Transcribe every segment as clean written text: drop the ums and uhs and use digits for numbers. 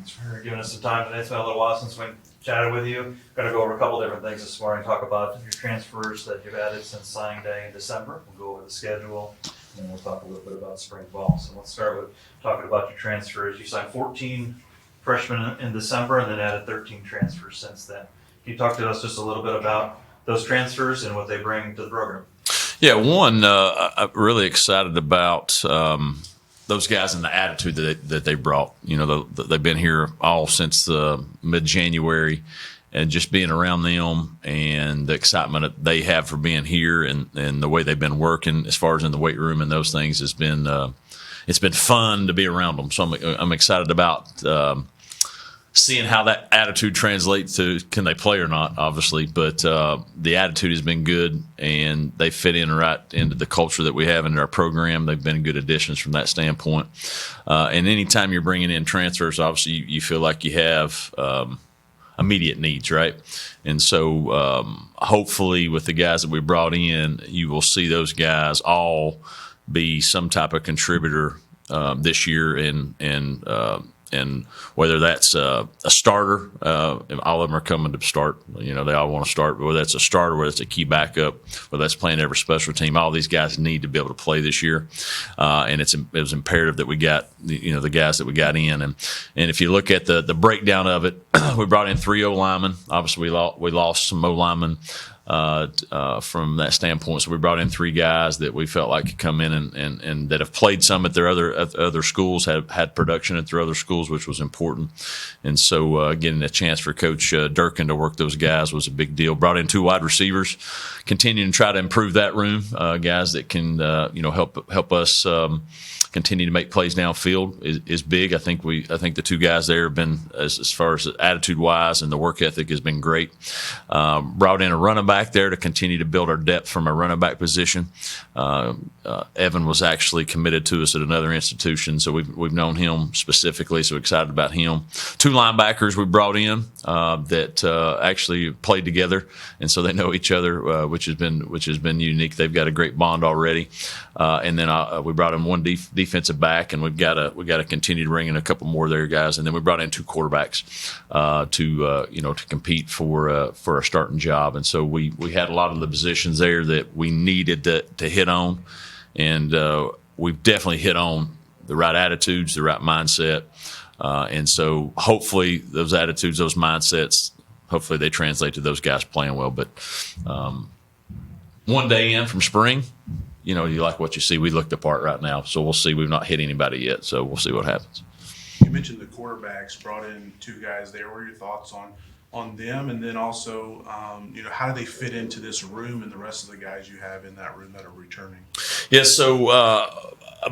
Thanks for giving us some time today. It's been a little while since we chatted with you. Going to go over a couple different things this morning. Talk about your transfers that you've added since signing day in December. We'll go over the schedule, and then we'll talk a little bit about spring ball. So let's start with talking about your transfers. You signed 14 freshmen in December and then added 13 transfers since then. Can you talk to us just a little bit about those transfers and what they bring to the program? Yeah, one, I'm really excited about those guys and the attitude that they brought. You know, they've been here all since mid-January, and just being around them and the excitement that they have for being here and the way they've been working as far as in the weight room and those things has been it's been fun to be around them. So I'm excited about seeing how that attitude translates to can they play or not, obviously. But the attitude has been good, and they fit in right into the culture that we have in our program. They've been good additions from that standpoint. And anytime you're bringing in transfers, obviously you feel like you have immediate needs, right? And so hopefully with the guys that we brought in, you will see those guys all be some type of contributor this year, and whether that's a starter, all of them are coming to start. You know, they all want to start. Whether that's a starter, whether it's a key backup, whether that's playing every special team, all these guys need to be able to play this year. And it was imperative that we got the guys that we got in. And if you look at the breakdown of it, we brought in 3 O linemen. Obviously, we lost some O linemen from that standpoint. So we brought in 3 guys that we felt like could come in and that have played some at their other schools, have had production at their other schools, which was important. And so getting a chance for Coach Durkin to work those guys was a big deal. Brought in 2 wide receivers, continuing to try to improve that room, guys that can help us continue to make plays downfield is big. I think the 2 guys there have been, as far as attitude wise and the work ethic, has been great. Brought in a running back there to continue to build our depth from a running back position. Evan was actually committed to us at another institution, so we've known him specifically, so excited about him. 2 linebackers we brought in that actually played together, and so they know each other, which has been unique. They've got a great bond already. And then we brought in 1 defensive back, and we've got to continue to bring in a couple more there, guys. And then we brought in 2 quarterbacks to compete for a starting job. And so we had a lot of the positions there that we needed to hit on, and we've definitely hit on the right attitudes, the right mindset. And so hopefully those attitudes, those mindsets, hopefully they translate to those guys playing well. But 1 day in from spring, you like what you see. We look the part right now, so we'll see. We've not hit anybody yet, so we'll see what happens. You mentioned the quarterbacks, brought in 2 guys there. What are your thoughts on them? And then also, how do they fit into this room and the rest of the guys you have in that room that are returning? Yeah, so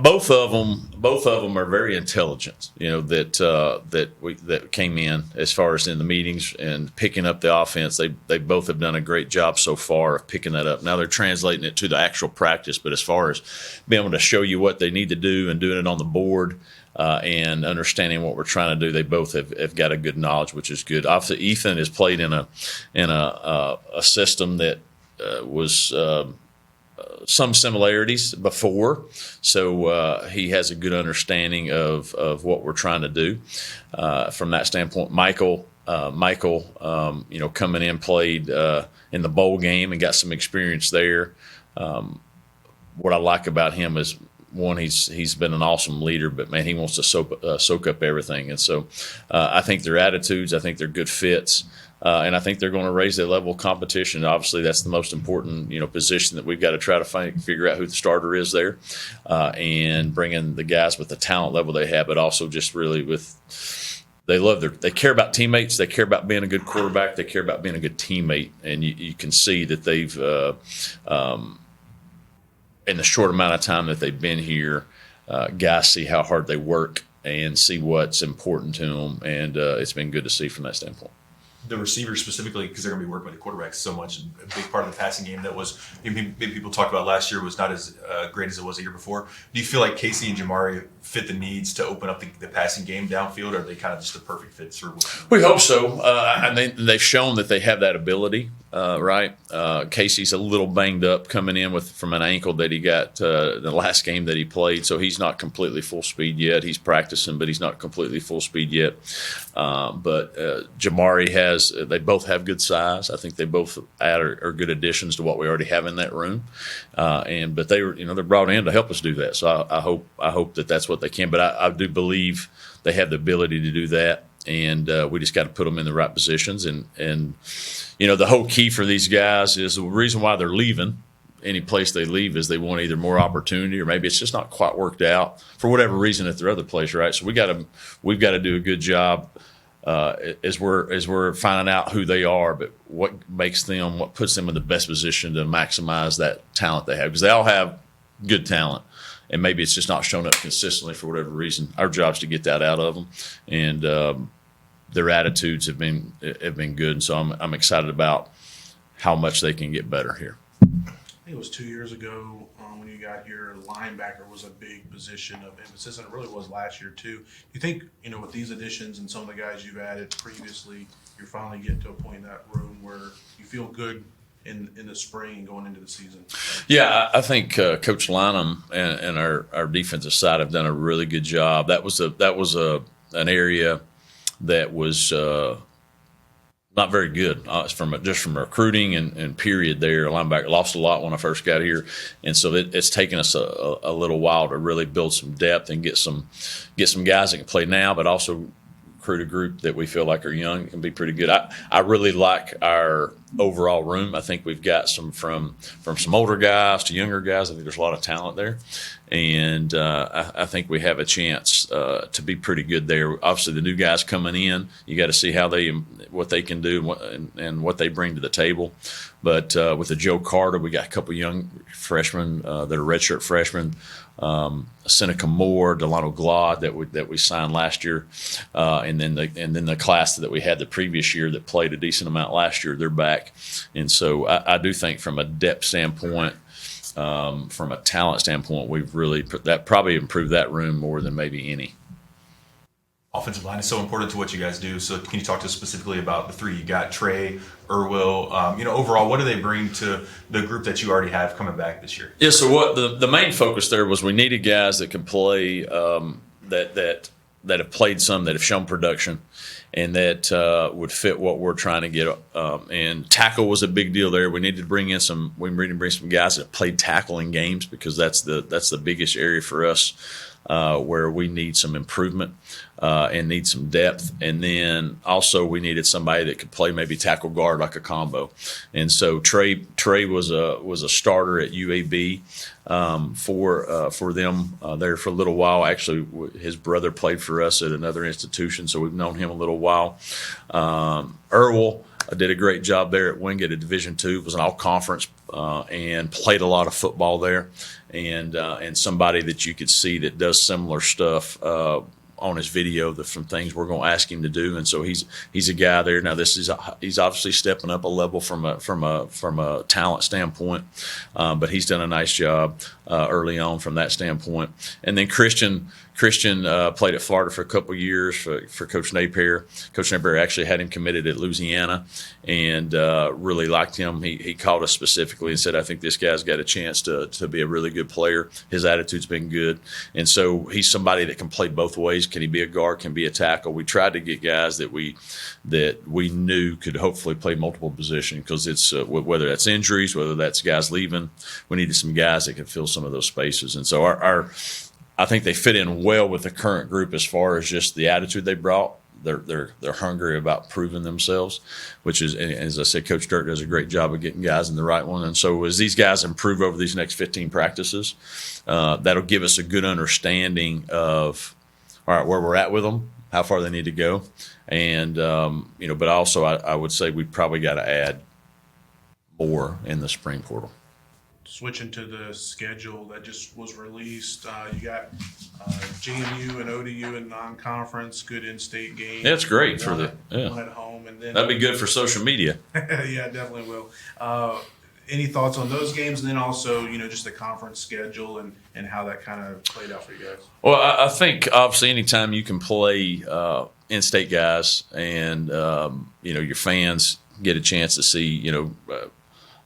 both of them are very intelligent. That came in as far as in the meetings and picking up the offense. They both have done a great job so far of picking that up. Now they're translating it to the actual practice, but as far as being able to show you what they need to do and doing it on the board, and understanding what we're trying to do, they both have got a good knowledge, which is good. Obviously, Ethan has played in a system that was some similarities before, so he has a good understanding of what we're trying to do from that standpoint. Michael, coming in, played in the bowl game and got some experience there. What I like about him is, one, he's been an awesome leader, but man, he wants to soak up everything. And so I think their attitudes, I think they're good fits, and I think they're going to raise their level of competition. Obviously, that's the most important position that we've got to try to figure out who the starter is there, and bring in the guys with the talent level they have, but also just really they care about teammates, they care about being a good quarterback, they care about being a good teammate, and you can see that they've in the short amount of time that they've been here, guys see how hard they work and see what's important to them, and it's been good to see from that standpoint. The receivers specifically, because they're going to be working with the quarterbacks so much, a big part of the passing game that was maybe people talked about last year was not as great as it was the year before. Do you feel like Casey and Jamari fit the needs to open up the passing game downfield, or are they kind of just a perfect fit through? We hope so. And they've shown that they have that ability. right? Casey's a little banged up coming in from an ankle that he got the last game that he played, so he's not completely full speed yet. He's practicing, but he's not completely full speed yet. But Jamari they both have good size. I think they both are good additions to what we already have in that room. But they're brought in to help us do that. So I hope that that's what they can. But I do believe they have the ability to do that. And we just got to put them in the right positions. And the whole key for these guys is the reason why they're leaving any place they leave is they want either more opportunity or maybe it's just not quite worked out for whatever reason at their other place, right? So we've got to do a good job as we're finding out who they are, but what puts them in the best position to maximize that talent they have, because they all have good talent. And maybe it's just not showing up consistently for whatever reason. Our job is to get that out of them, and their attitudes have been good. And so I'm excited about how much they can get better here. I think it was 2 years ago when you got here, linebacker was a big position of emphasis, and it really was last year too. Do you think, with these additions and some of the guys you've added previously, you're finally getting to a point in that room where you feel good in the spring and going into the season? Yeah, I think Coach Lynham and our defensive side have done a really good job. That was an area that was not very good from recruiting and period there. Linebacker lost a lot when I first got here, and so it's taken us a little while to really build some depth and get some guys that can play now, but also recruit a group that we feel like are young and can be pretty good. I really like our overall room. I think we've got some from some older guys to younger guys. I think there's a lot of talent there, and I think we have a chance to be pretty good there. Obviously, the new guys coming in, you got to see what they can do and what they bring to the table. But with the Joe Carter, we got a couple young freshmen that are redshirt freshmen. Seneca Moore, Delano Glod that we signed last year, and then the class that we had the previous year that played a decent amount last year, they're back, and so I do think from a depth standpoint, from a talent standpoint, we've really probably improved that room more than maybe any. Offensive line is so important to what you guys do. So can you talk to us specifically about the three you got, Trey, Irwell? Overall, what do they bring to the group that you already have coming back this year? Yeah, so what the main focus there was we needed guys that can play that have played some, that have shown production, and that would fit what we're trying to get. And tackle was a big deal there. We needed to bring some guys that played tackle in games, because that's the biggest area for us where we need some improvement and need some depth. And then also we needed somebody that could play maybe tackle guard like a combo. And so Trey was a starter at UAB for them there for a little while. Actually, his brother played for us at another institution, so we've known him a little while. Irwell did a great job there at Wingate at Division II. Was an all-conference and played a lot of football there, and somebody that you could see that does similar stuff on his video, from things we're going to ask him to do. And so he's a guy there. Now he's obviously stepping up a level from a talent standpoint, but he's done a nice job early on from that standpoint. And then Christian played at Florida for a couple of years for Coach Napier. Coach Napier actually had him committed at Louisiana and really liked him. He called us specifically and said, I think this guy's got a chance to be a really good player. His attitude's been good. And so he's somebody that can play both ways. Can he be a guard? Can be a tackle? We tried to get guys that we knew could hopefully play multiple positions, because it's whether that's injuries, whether that's guys leaving, we needed some guys that could fill some of those spaces. And so I think they fit in well with the current group as far as just the attitude they brought. They're hungry about proving themselves, which is, as I said, Coach Dirk does a great job of getting guys in the right one. And so as these guys improve over these next 15 practices, that'll give us a good understanding of, all right, where we're at with them, how far they need to go. And, but also I would say we probably got to add more in the spring portal. Switching to the schedule that just was released, you got JMU and ODU in non-conference, good in-state games. That's great one at home, and then that'd be good for social media. Yeah, definitely will. Any thoughts on those games, and then also just the conference schedule and how that kind of played out for you guys? Well, I think obviously anytime you can play in-state guys and your fans get a chance to see,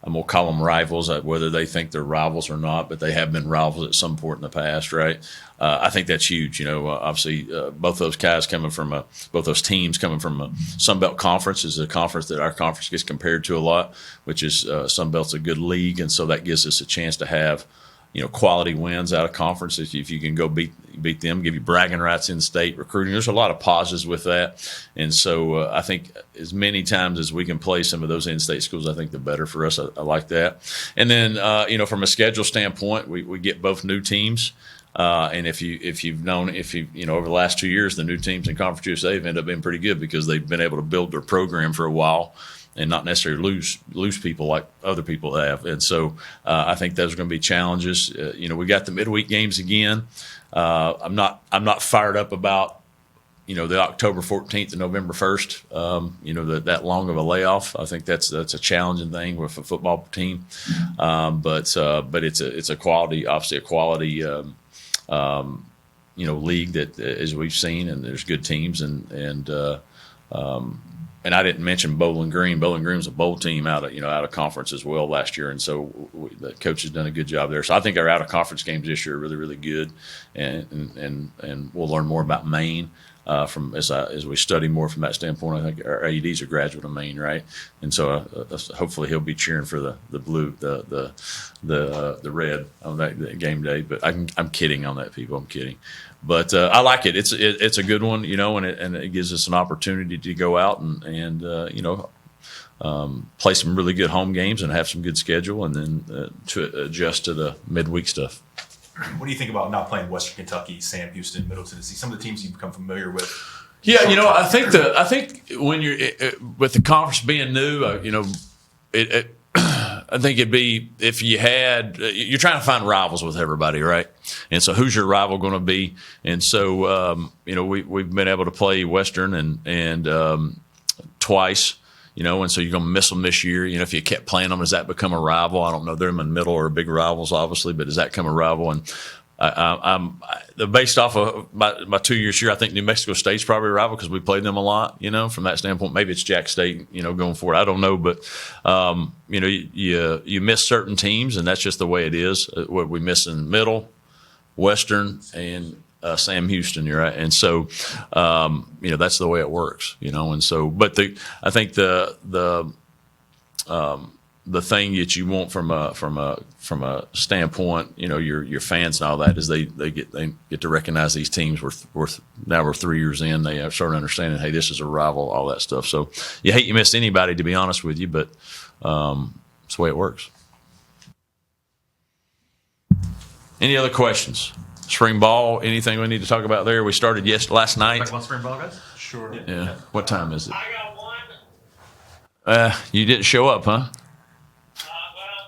I'm going to call them rivals, whether they think they're rivals or not, but they have been rivals at some point in the past, right? I think that's huge. Obviously, both those guys both those teams coming from a Sun Belt conference is a conference that our conference gets compared to a lot, which is Sun Belt's a good league, and so that gives us a chance to have quality wins out of conference. If you can go beat them, give you bragging rights in state recruiting. There's a lot of positives with that. And so I think as many times as we can play some of those in-state schools, I think the better for us. I like that. And then, from a schedule standpoint, we get both new teams. And if you've known, over the last 2 years, the new teams in Conference USA have ended up being pretty good because they've been able to build their program for a while and not necessarily lose people like other people have. And so I think those are going to be challenges. We got the midweek games again. I'm not fired up about the October 14th and November 1st. That long of a layoff. I think that's a challenging thing with a football team. But it's a quality, obviously a quality league that as we've seen, and there's good teams and I didn't mention Bowling Green. Bowling Green was a bowl team out of conference as well last year, and so the coach has done a good job there. So I think our out of conference games this year are really, really good, and we'll learn more about Maine from as we study more from that standpoint. I think our AED's a graduate of Maine, right? And so hopefully he'll be cheering for the blue, the red on that game day. But I'm kidding on that, people. I'm kidding. But I like it. It's a good one, and it gives us an opportunity to go out and play some really good home games and have some good schedule, and then to adjust to the midweek stuff. What do you think about not playing Western Kentucky, Sam Houston, Middle Tennessee? Some of the teams you've become familiar with. Yeah, I think when you're with the conference being new, I think it'd be if you're trying to find rivals with everybody, right? And so who's your rival going to be? And so we've been able to play Western and twice. And so you're going to miss them this year. If you kept playing them, does that become a rival? I don't know. They're in the middle or big rivals, obviously, but does that become a rival? And I'm based off of my 2 years here, I think New Mexico State's probably a rival because we played them a lot, from that standpoint. Maybe it's Jack State, going forward. I don't know, but, you miss certain teams, and that's just the way it is. What we miss in Middle, Western, and Sam Houston, you're right. And so, that's the way it works, and so, but I think the thing that you want from a standpoint, your fans and all that is they get to recognize these teams. We're 3 years in. They have started understanding, hey, this is a rival, all that stuff. So you hate you miss anybody, to be honest with you, but it's the way it works. Any other questions? Spring ball, anything we need to talk about there? We started last night. Talk about spring ball, guys? Sure. Yeah. What time is it? I got one. You didn't show up, huh? Well,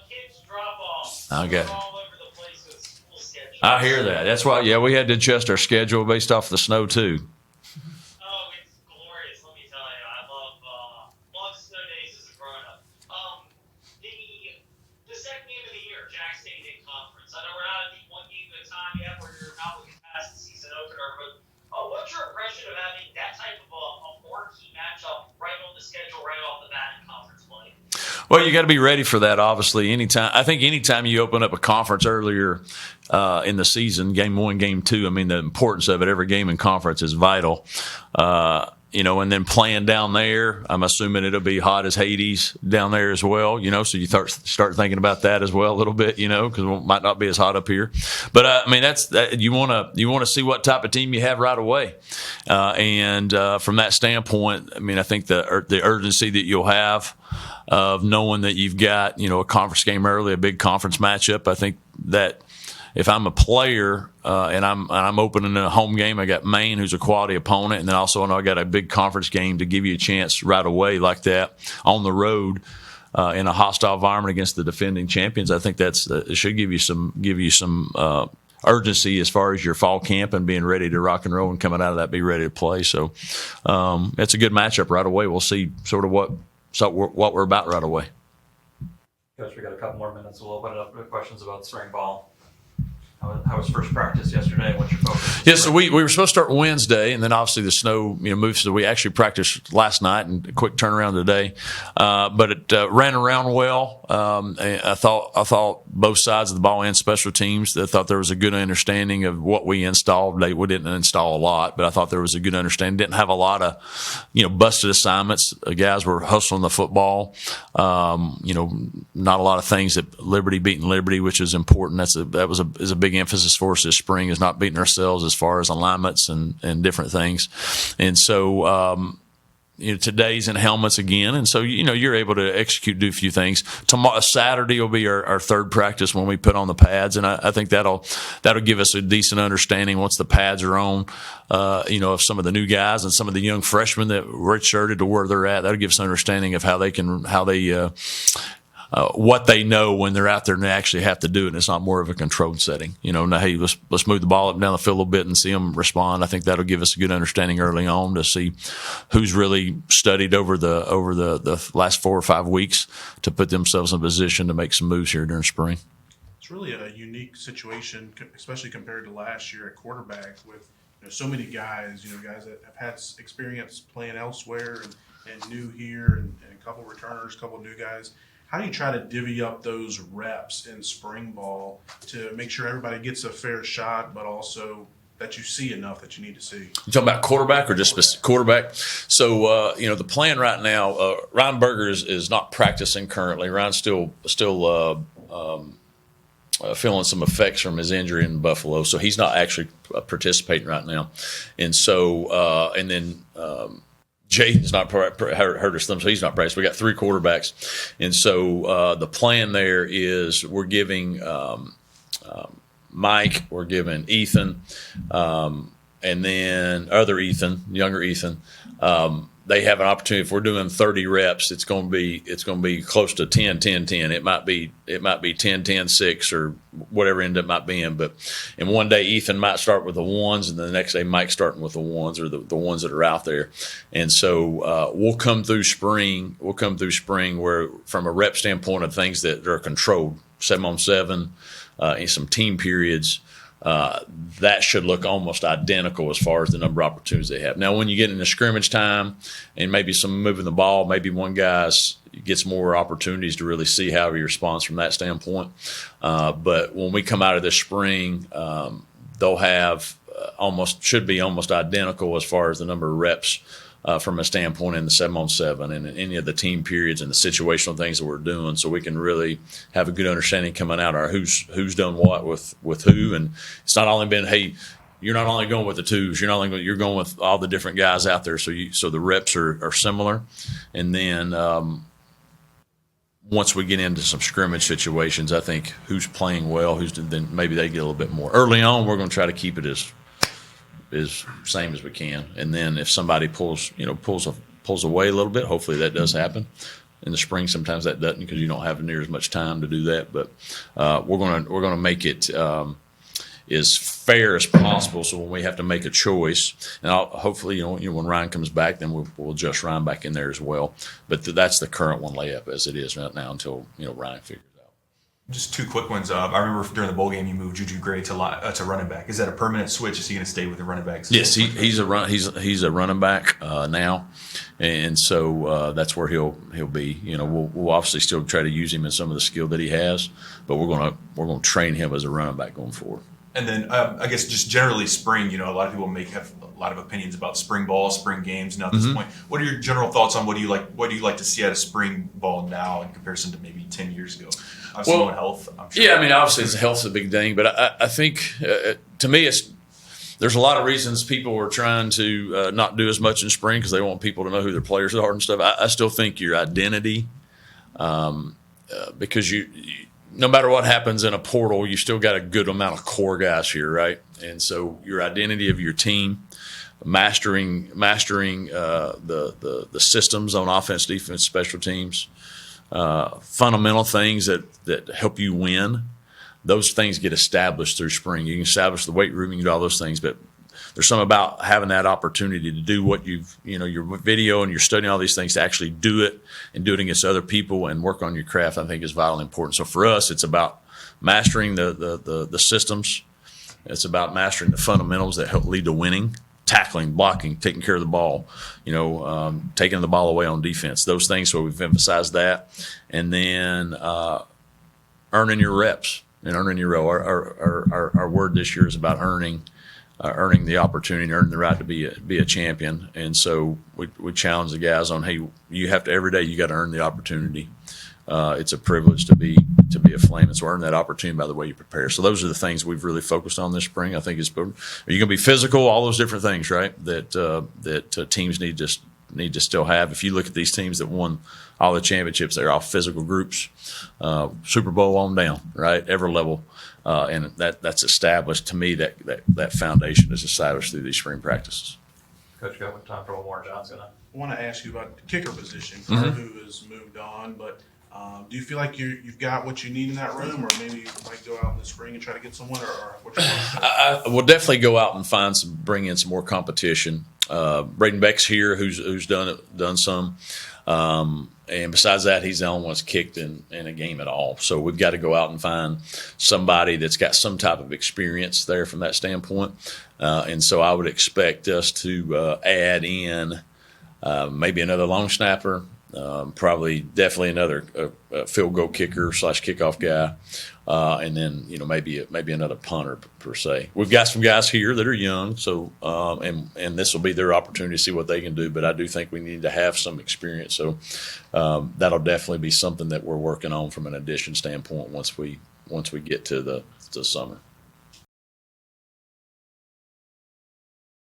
kids drop off. Okay. We're all over the place with school schedules. I hear that. That's why, we had to adjust our schedule based off the snow, too. Oh, it's glorious, let me tell you. I love snow days as a grown-up. The second game of the year, Jack State in conference. I know we're not at the one game at a time yet where you're not looking past the season opener, but what's your impression of having that type of a marquee matchup right on the schedule, right off the bat in conference play? Well, you got to be ready for that, obviously. Anytime you open up a conference earlier in the season, game one, game two, the importance of it, every game in conference is vital. And then playing down there, I'm assuming it'll be hot as Hades down there as well, so you start thinking about that as well a little bit, because it might not be as hot up here. But, you want to see what type of team you have right away. And from that standpoint, I think the urgency that you'll have of knowing that you've got, a conference game early, a big conference matchup, I think that if I'm a player and I'm opening a home game, I got Maine, who's a quality opponent, and then also I know I got a big conference game to give you a chance right away like that on the road in a hostile environment against the defending champions. I think it should give you some urgency as far as your fall camp and being ready to rock and roll and coming out of that be ready to play. So it's a good matchup right away. We'll see sort of what we're about right away. Coach, we got a couple more minutes. We'll open it up to questions about spring ball. How was first practice yesterday? What's your focus? Yeah, so we were supposed to start Wednesday, and then obviously the snow moved, so we actually practiced last night and a quick turnaround today. But it ran around well. I thought both sides of the ball and special teams. I thought there was a good understanding of what we installed. We didn't install a lot, but I thought there was a good understanding. Didn't have a lot of busted assignments. Guys were hustling the football. Not a lot of things that Liberty beating Liberty, which is important. That was a big emphasis for us this spring, is not beating ourselves as far as alignments and different things. And so today's in helmets again, and so you're able to execute, do a few things. Tomorrow, Saturday will be our third practice when we put on the pads, and I think that'll give us a decent understanding once the pads are on. Of some of the new guys and some of the young freshmen that redshirted to where they're at. That'll give us an understanding of how they what they know when they're out there and they actually have to do it. And it's not more of a controlled setting. Now, hey, let's move the ball up and down the field a little bit and see them respond. I think that'll give us a good understanding early on to see who's really studied over the last 4 or 5 weeks to put themselves in a position to make some moves here during spring. It's really a unique situation, especially compared to last year at quarterback with so many guys, guys that have had experience playing elsewhere and new here and a couple returners, a couple new guys. How do you try to divvy up those reps in spring ball to make sure everybody gets a fair shot, but also that you see enough that you need to see? You talking about quarterback or just quarterback? So, the plan right now, Ryan Berger is not practicing currently. Ryan's still feeling some effects from his injury in Buffalo, so he's not actually participating right now. And so, and then Jaden's not hurt his thumb, so he's not practicing. We got 3 quarterbacks, and so the plan there is we're giving Mike, we're giving Ethan, and then other Ethan, younger Ethan. They have an opportunity. If we're doing 30 reps, it's going to be close to 10, 10, 10. It might be 10, 10, 6 or whatever end up might being. But in one day, Ethan might start with the ones, and the next day, Mike's starting with the ones or the ones that are out there. And so we'll come through spring. Where, from a rep standpoint of things that are controlled, 7-on-7, and some team periods. That should look almost identical as far as the number of opportunities they have. Now, when you get into scrimmage time and maybe some moving the ball, maybe one guy gets more opportunities to really see how he responds from that standpoint. But when we come out of this spring, they'll have should be almost identical as far as the number of reps from a standpoint in the 7-on-7 and in any of the team periods and the situational things that we're doing, so we can really have a good understanding coming out of who's done what with who. And it's not only been, hey, you're not only going with the twos, you're going with all the different guys out there, so the reps are similar. And then once we get into some scrimmage situations, I think who's playing well, then maybe they get a little bit more. Early on, we're going to try to keep it as same as we can, and then if somebody pulls away a little bit, hopefully that does happen. In the spring, sometimes that doesn't because you don't have near as much time to do that. But we're gonna make it as fair as possible. So when we have to make a choice, and hopefully when Ryan comes back, then we'll adjust Ryan back in there as well. But that's the current one layup as it is right now until Ryan figures. Just 2 quick ones. I remember during the bowl game you moved Juju Gray to running back. Is that a permanent switch? Is he going to stay with the running backs? Yes, he's a running back now, and so that's where he'll be. We'll obviously still try to use him in some of the skill that he has, but we're gonna train him as a running back going forward. And then I guess just generally spring, a lot of people have a lot of opinions about spring ball, spring games now at this point. What are your general thoughts on what do you like to see out of spring ball now in comparison to maybe 10 years ago? Obviously, health, I'm sure. Yeah, I mean, obviously health's a big thing, but I think to me there's a lot of reasons people are trying to not do as much in spring because they want people to know who their players are and stuff. I still think your identity, because you no matter what happens in a portal, you still got a good amount of core guys here, right? And so your identity of your team, mastering the systems on offense, defense, special teams, fundamental things that help you win. Those things get established through spring. You can establish the weight room, you can do all those things, but there's something about having that opportunity to do what your video and you're studying all these things to actually do it and do it against other people and work on your craft, I think is vitally important. So for us, it's about mastering the systems It's about mastering the fundamentals that help lead to winning. Tackling, blocking, taking care of the ball, taking the ball away on defense. Those things, so we've emphasized that. And then earning your reps and earning your role. Our word this year is about earning the opportunity, earning the right to be a champion. And so we challenge the guys on, hey, you have to every day. You got to earn the opportunity. It's a privilege to be a Flame, and so earn that opportunity by the way you prepare. So those are the things we've really focused on this spring. I think are you going to be physical? All those different things, right? That teams need to still have. If you look at these teams that won all the championships, they're all physical groups, Super Bowl on down, right? Every level, and that's established. To me, that foundation is established through these spring practices. Coach, got time for one more. John's gonna. I want to ask you about the kicker position, who has moved on, but do you feel like you've got what you need in that room, or maybe you might go out in the spring and try to get someone, or what you I will definitely go out and bring in some more competition. Braden Beck's here, who's done some, and besides that, he's the only one that's kicked in a game at all. So we've got to go out and find somebody that's got some type of experience there from that standpoint. And so I would expect us to add in maybe another long snapper. Definitely another field goal kicker / kickoff guy, and then maybe another punter per se. We've got some guys here that are young, so and this will be their opportunity to see what they can do. But I do think we need to have some experience, so that'll definitely be something that we're working on from an addition standpoint once we get to the summer.